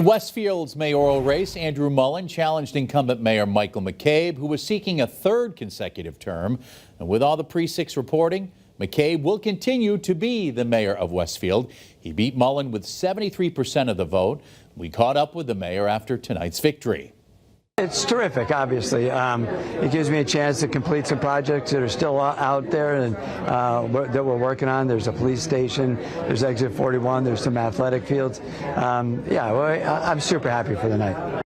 Westfield's mayoral race, Andrew Mullen challenged incumbent Mayor Michael McCabe, who was seeking a third consecutive term. And with all the precincts reporting, McCabe will continue to be the mayor of Westfield. He beat Mullen with 73% of the vote. We caught up with the mayor after tonight's victory. It's terrific, obviously. It gives me a chance to complete some projects that are still out there and that we're working on. There's a police station, there's exit 41, there's some athletic fields. I'm super happy for the night.